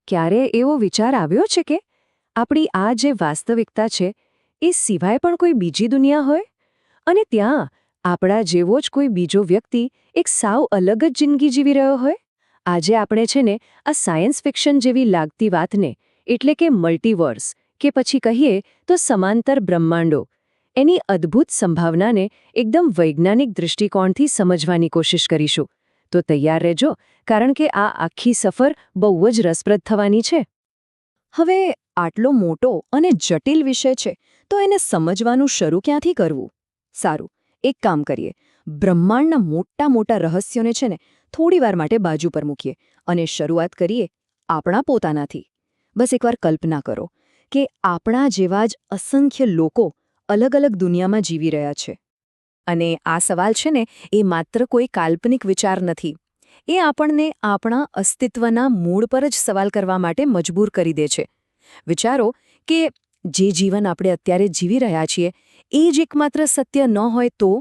ક્યારે એવો વિચાર આવ્યો છે કે આપણી આ જે વાસ્તવિકતા છે એ સિવાય પણ કોઈ બીજી દુનિયા હોય અને ત્યાં આપણા જેવો જ કોઈ બીજો વ્યક્તિ એક સાવ અલગ જ જિંદગી જીવી રહ્યો હોય? આજે આપણે છે ને આ સાયન્સ ફિક્શન જેવી લાગતી વાતને એટલે કે મલ્ટીવર્સ કે પછી કહીએ તો સમાંતર બ્રહ્માંડો એની અદ્ભુત સંભાવનાને એકદમ વૈજ્ઞાનિક દૃષ્ટિકોણથી સમજવાની કોશિશ કરીશું. તો તૈયાર રહેજો, કારણ કે આ આખી સફર બહુ જ રસપ્રદ થવાની છે. હવે આટલો મોટો અને જટિલ વિષય છે તો એને સમજવાનું શરૂ ક્યાંથી કરવું? સારું, એક કામ કરીએ. બ્રહ્માંડના મોટા મોટા રહસ્યોને છે ને થોડીવાર માટે બાજુ પર મૂકીએ અને શરૂઆત કરીએ આપણા પોતાનાથી. બસ એકવાર કલ્પના કરો કે આપણા જેવા જ અસંખ્ય લોકો અલગ અલગ દુનિયામાં જીવી રહ્યા છે. અને આ સવાલ છે ને એ માત્ર કોઈ કાલ્પનિક વિચાર નથી. એ આપણને આપણા અસ્તિત્વના મૂળ પર જ સવાલ કરવા માટે મજબૂર કરી દે છે. વિચારો કે જે જીવન આપણે અત્યારે જીવી રહ્યા છીએ એ જ એકમાત્ર સત્ય ન હોય તો?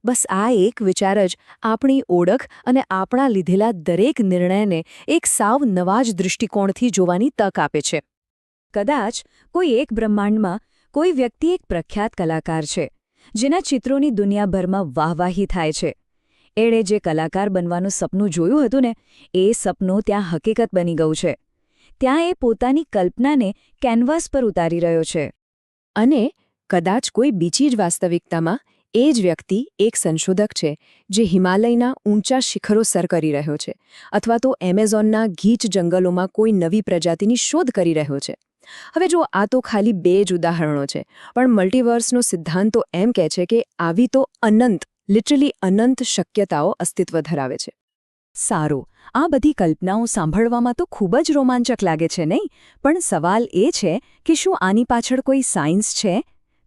બસ આ એક વિચાર જ આપણી ઓળખ અને આપણા લીધેલા દરેક નિર્ણયને એક સાવ નવા જ દૃષ્ટિકોણથી જોવાની તક આપે છે. કદાચ કોઈ એક બ્રહ્માંડમાં કોઈ વ્યક્તિ એક પ્રખ્યાત કલાકાર છે જેના ચિત્રોની દુનિયાભરમાં વાહવાહી થાય છે. એણે જે કલાકાર બનવાનું સપનું જોયું હતું ને એ સપનું ત્યાં હકીકત બની ગયું છે. ત્યાં એ પોતાની કલ્પનાને કેનવાસ પર ઉતારી રહ્યો છે. અને કદાચ કોઈ બીજી જ વાસ્તવિકતામાં એ જ વ્યક્તિ એક સંશોધક છે જે હિમાલયના ઊંચા શિખરો સર કરી રહ્યો છે, અથવા તો એમેઝોનના ગીચ જંગલોમાં કોઈ નવી પ્રજાતિની શોધ કરી રહ્યો છે. હવે જો આ તો ખાલી બે જ ઉદાહરણો છે, પણ મલ્ટીવર્સનો સિદ્ધાંત તો એમ કહે છે કે આવી તો અનંત, લિટરલી અનંત શક્યતાઓ અસ્તિત્વ ધરાવે છે. સારું, આ બધી કલ્પનાઓ સાંભળવામાં તો ખૂબ જ રોમાંચક લાગે છે નહીં? પણ સવાલ એ છે કે શું આની પાછળ કોઈ સાયન્સ છે?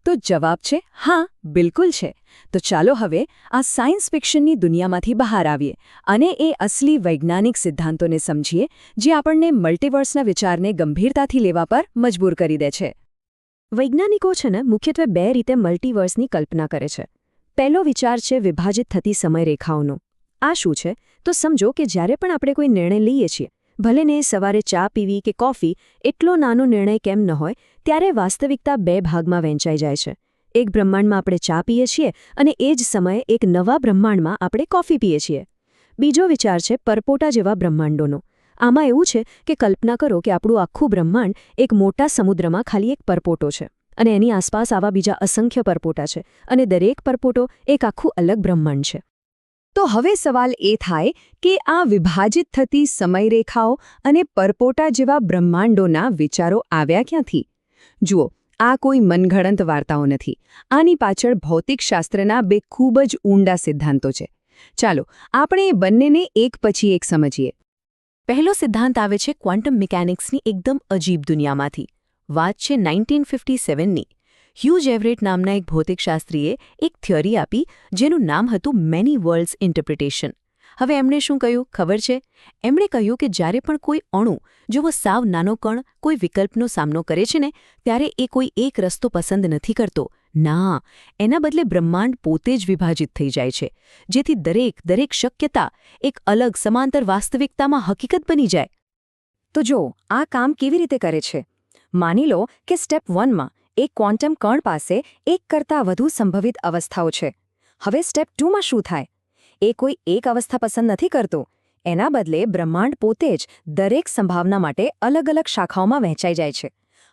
તો જવાબ છે હા, બિલકુલ છે. તો ચાલો હવે આ સાયન્સ ફિક્શનની દુનિયામાંથી બહાર આવીએ અને એ અસલી વૈજ્ઞાનિક સિદ્ધાંતોને સમજીએ જે આપણને મલ્ટીવર્સના વિચારને ગંભીરતાથી લેવા પર મજબૂર કરી દે છે. વૈજ્ઞાનિકો છે ને મુખ્યત્વે બે રીતે મલ્ટીવર્સની કલ્પના કરે છે. પહેલો વિચાર છે વિભાજિત થતી સમયરેખાઓનો. આ શું છે? તો સમજો કે જ્યારે પણ આપણે કોઈ નિર્ણય લઈએ છીએ, ભલે ને સવારે ચા પીવી કે કોફી, એટલો નાનો નિર્ણય કેમ ન હોય, ત્યારે વાસ્તવિકતા બે ભાગમાં વહેંચાઈ જાય છે. એક બ્રહ્માંડમાં આપણે ચા પીએ છીએ અને એ જ સમયે એક નવા બ્રહ્માંડમાં આપણે કોફી પીએ છીએ. બીજો વિચાર છે પરપોટા જેવા બ્રહ્માંડોનો. આમાં એવું છે કે કલ્પના કરો કે આપણું આખું બ્રહ્માંડ એક મોટા સમુદ્રમાં ખાલી એક પરપોટો છે અને એની આસપાસ આવા બીજા અસંખ્ય પરપોટા છે અને દરેક પરપોટો એક આખું અલગ બ્રહ્માંડ છે. તો હવે સવાલ એ થાય કે આ વિભાજિત થતી સમયરેખાઓ અને પરપોટા જેવા બ્રહ્માંડોના વિચારો આવ્યા ક્યાંથી? જુઓ, આ કોઈ મનગઢંત વાર્તાઓ નથી. આની પાછળ ભૌતિકશાસ્ત્રના બે ખૂબ જ ઊંડા સિદ્ધાંતો છે. ચાલો આપણે એ બંનેને એક પછી એક સમજીએ. પહેલો સિદ્ધાંત આવે છે ક્વોન્ટમ મિકેનિક્સની એકદમ અજીબ દુનિયામાંથી. વાત છે 1957ની. હ્યુજ એવરેટ નામના એક ભૌતિકશાસ્ત્રીએ એક થિયરી આપી જેનું નામ હતું મેની વર્લ્ડ્સ ઇન્ટરપ્રિટેશન. હવે એમણે શું કહ્યું ખબર છે? એમણે કહ્યું કે જ્યારે પણ કોઈ અણુ જેવો સાવ નાનો કણ કોઈ વિકલ્પનો સામનો કરે છે ને ત્યારે એ કોઈ એક રસ્તો પસંદ નથી કરતો. ના, એના બદલે બ્રહ્માંડ પોતે જ વિભાજિત થઈ જાય છે, જેથી દરેક શક્યતા એક અલગ સમાંતર વાસ્તવિકતામાં હકીકત બની જાય. તો જો આ કામ કેવી રીતે કરે છે? માની લો કે સ્ટેપ 1માં એક ક્વોન્ટમ કણ પાસે એક કરતાં વધુ સંભવિત અવસ્થાઓ છે. હવે સ્ટેપ 2માં શું થાય? એ કોઈ એક અવસ્થા પસંદ નથી કરતો. એના બદલે બ્રહ્માંડ પોતે જ દરેક સંભાવના માટે અલગ અલગ શાખાઓમાં વહેંચાઈ જાય છે.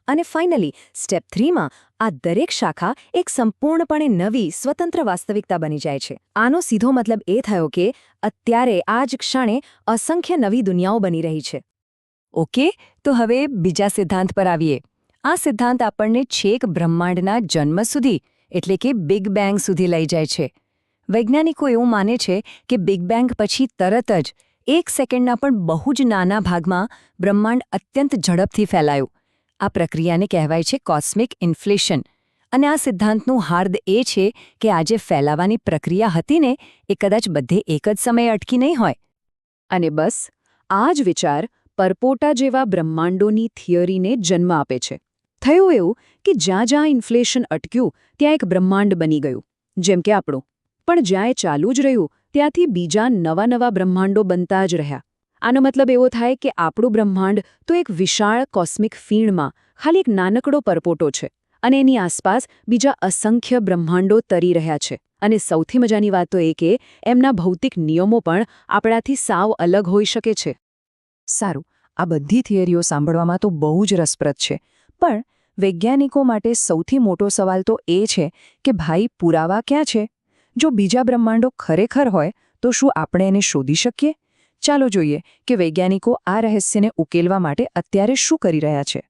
અને ફાઇનલી સ્ટેપ 3માં આ દરેક શાખા એક સંપૂર્ણપણે નવી સ્વતંત્ર વાસ્તવિકતા બની જાય છે. આનો સીધો મતલબ એ થયો કે અત્યારે આ જ ક્ષણે અસંખ્ય નવી દુનિયાઓ બની રહી છે. ઓકે, તો હવે બીજા સિદ્ધાંત પર આવીએ. આ સિદ્ધાંત આપણને છેક બ્રહ્માંડના જન્મ સુધી એટલે કે બિગ બેંગ સુધી લઈ જાય છે. વૈજ્ઞાનિકો એવું માને છે કે બિગ બેંગ પછી તરત જ એક સેકન્ડના પણ બહુ જ નાના ભાગમાં બ્રહ્માંડ અત્યંત ઝડપથી ફેલાયું. આ પ્રક્રિયાને કહેવાય છે કોસ્મિક ઇન્ફ્લેશન. અને આ સિદ્ધાંતનું હાર્દ એ છે કે આ જે ફેલાવાની પ્રક્રિયા હતી ને એ કદાચ બધે એક જ સમયે અટકી નહીં હોય. અને બસ આ જ વિચાર પરપોટા જેવા બ્રહ્માંડોની થિયરીને જન્મ આપે છે. થયું એવું કે જ્યાં ઇન્ફ્લેશન અટક્યું ત્યાં એક બ્રહ્માંડ બની ગયું, જેમ કે આપણું. પણ જ્યાં એ ચાલુ જ રહ્યું ત્યાંથી બીજા નવા બ્રહ્માંડો બનતા જ રહ્યા. આનો મતલબ એવો થાય કે આપણું બ્રહ્માંડ તો એક વિશાળ કોસ્મિક ફીણમાં ખાલી એક નાનકડો પરપોટો છે અને એની આસપાસ બીજા અસંખ્ય બ્રહ્માંડો તરી રહ્યા છે. અને સૌથી મજાની વાત તો એ કે એમના ભૌતિક નિયમો પણ આપણાથી સાવ અલગ હોઈ શકે છે. સારું, આ બધી થિયરીઓ સાંભળવામાં તો બહુ જ રસપ્રદ છે, પણ વૈજ્ઞાનિકો માટે સૌથી મોટો સવાલ તો એ છે કે ભાઈ, પુરાવા ક્યાં છે? જો બીજા બ્રહ્માંડો ખરેખર હોય તો શું આપણે એને શોધી શકીએ? ચાલો જોઈએ કે વૈજ્ઞાનિકો આ રહસ્યને ઉકેલવા માટે અત્યારે શું કરી રહ્યા છે.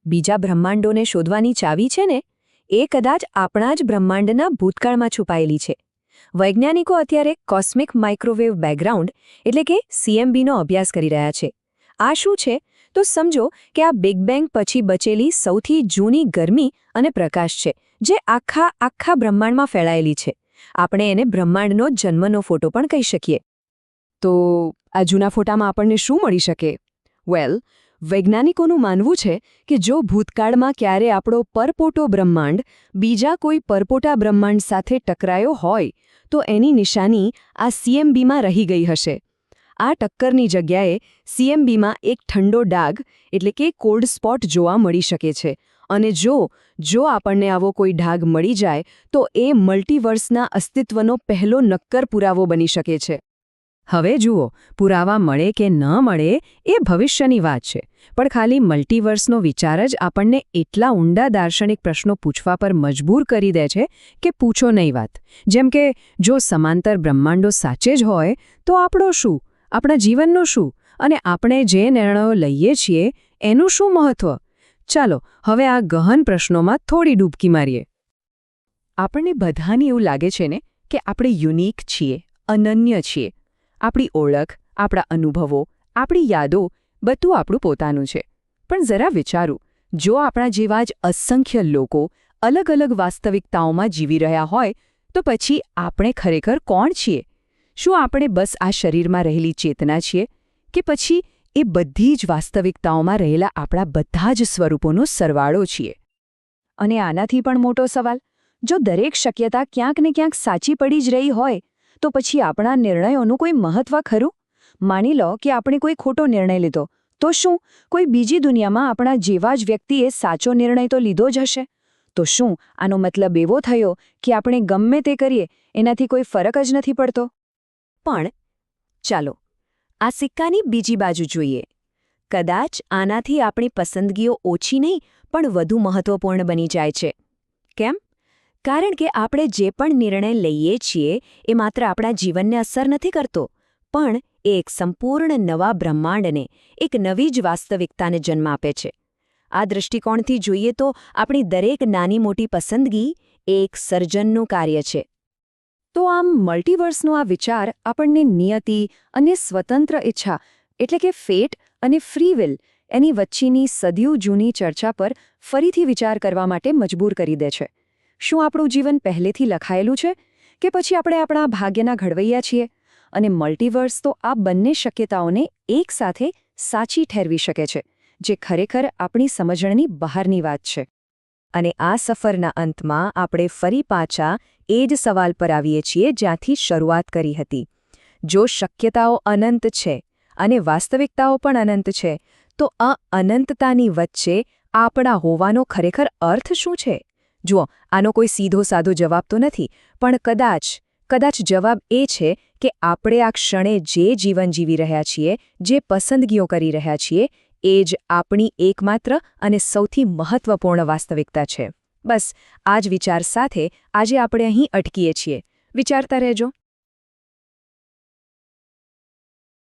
બીજા બ્રહ્માંડોને શોધવાની ચાવી છે ને, એ કદાચ આપણા જ બ્રહ્માંડના ભૂતકાળમાં છુપાયેલી છે. વૈજ્ઞાનિકો અત્યારે કોસ્મિક માઇક્રોવેવ બેકગ્રાઉન્ડ એટલે કે CMBનો અભ્યાસ કરી રહ્યા છે. આ શું છે? તો સમજો કે આ બિગ બેંગ પછી બચેલી સૌથી જૂની ગરમી અને પ્રકાશ છે, જે આખા બ્રહ્માંડમાં ફેલાયેલી છે. આપણે એને બ્રહ્માંડનો જન્મનો ફોટો પણ કહી શકીએ. તો આ જૂના ફોટામાં આપણને શું મળી શકે? વેલ, વૈજ્ઞાનિકોનું માનવું છે કે જો ભૂતકાળમાં ક્યારે આપણો પરપોટો બ્રહ્માંડ બીજા કોઈ પરપોટા બ્રહ્માંડ સાથે ટકરાયો હોય તો એની નિશાની આ CMBમાં રહી ગઈ હશે. આ ટક્કરની જગ્યાએ CMBમાં એક ઠંડો ડાઘ એટલે કે કોલ્ડ સ્પોટ જોવા મળી શકે છે. અને જો આપણને આવો કોઈ ડાઘ મળી જાય તો એ મલ્ટીવર્સના અસ્તિત્વનો પહેલો નક્કર પુરાવો બની શકે છે. હવે જુઓ, પુરાવા મળે કે ન મળે એ ભવિષ્યની વાત છે, પણ ખાલી મલ્ટીવર્સનો વિચાર જ આપણને એટલા ઊંડા દાર્શનિક પ્રશ્નો પૂછવા પર મજબૂર કરી દે છે કે પૂછો નહીં વાત. જેમ કે જો સમાંતર બ્રહ્માંડો સાચે જ હોય તો આપણો શું, આપણા જીવનનું શું, અને આપણે જે નિર્ણયો લઈએ છીએ એનું શું મહત્વ? ચાલો હવે આ ગહન પ્રશ્નોમાં થોડી ડૂબકી મારીએ. આપણને બધાને એવું લાગે છે ને કે આપણે યુનિક છીએ, અનન્ય છીએ. આપણી ઓળખ, આપણા અનુભવો, આપણી યાદો બધું આપણું પોતાનું છે. પણ જરા વિચારું, જો આપણા જેવા જ અસંખ્ય લોકો અલગ અલગ વાસ્તવિકતાઓમાં જીવી રહ્યા હોય તો પછી આપણે ખરેખર કોણ છીએ? શું આપણે બસ આ શરીરમાં રહેલી ચેતના છીએ કે પછી એ બધી જ વાસ્તવિકતાઓમાં રહેલા આપણા બધા જ સ્વરૂપોનો સરવાળો છીએ? અને આનાથી પણ મોટો સવાલ, જો દરેક શક્યતા ક્યાંક ને ક્યાંક સાચી પડી જ રહી હોય તો પછી આપણા નિર્ણયોનું કોઈ મહત્વ ખરું? માની લો કે આપણે કોઈ ખોટો નિર્ણય લીધો, તો શું કોઈ બીજી દુનિયામાં આપણા જેવા જ વ્યક્તિએ સાચો નિર્ણય તો લીધો જ હશે? તો શું આનો મતલબ એવો થયો કે આપણે ગમે તે કરીએ એનાથી કોઈ ફરક જ નથી પડતો? પણ ચાલો આ સિક્કાની બીજી બાજુ જોઈએ. કદાચ આનાથી આપણી પસંદગીઓ ઓછી નહીં પણ વધુ મહત્વપૂર્ણ બની જાય છે. કેમ? કારણ કે આપણે જે પણ નિર્ણય લઈએ છીએ એ માત્ર આપણા જીવનને અસર નથી કરતો, પણ એ એક સંપૂર્ણ નવા બ્રહ્માંડને, એક નવી જ વાસ્તવિકતાને જન્મ આપે છે. આ દૃષ્ટિકોણથી જોઈએ તો આપણી દરેક નાની મોટી પસંદગી એ એક સર્જનનું કાર્ય છે. તો આમ મલ્ટીવર્સનો આ વિચાર આપણને નિયતિ અને સ્વતંત્ર ઈચ્છા એટલે કે ફેટ અને ફ્રી વિલ એની વચ્ચેની સદીઓ જૂની ચર્ચા પર ફરીથી વિચાર કરવા માટે મજબૂર કરી દે છે. શું આપણું જીવન પહેલેથી લખાયેલું છે કે પછી આપણે આપણા ભાગ્યના ઘડવૈયા છીએ? અને મલ્ટીવર્સ તો આ બંને શક્યતાઓને એકસાથે સાચી ઠેરવી શકે છે, જે ખરેખર આપણી સમજણની બહારની વાત છે. અને આ સફરના અંતમાં આપણે ફરી પાછા એ જ સવાલ પર આવીએ છીએ જ્યાંથી શરૂઆત કરી હતી. જો શક્યતાઓ અનંત છે અને વાસ્તવિકતાઓ પણ અનંત છે, તો આ અનંતતાની વચ્ચે આપણા હોવાનો ખરેખર અર્થ શું છે? જુઓ, આનો કોઈ સીધો સાધો જવાબ તો નથી, પણ કદાચ જવાબ એ છે કે આપણે આ ક્ષણે જે જીવન જીવી રહ્યા છીએ, જે પસંદગીઓ કરી રહ્યા છીએ, એ જ આપણી એકમાત્ર અને સૌથી મહત્વપૂર્ણ વાસ્તવિકતા છે. બસ આ જ વિચાર સાથે આજે આપણે અહીં અટકીએ છીએ. વિચારતા રહેજો.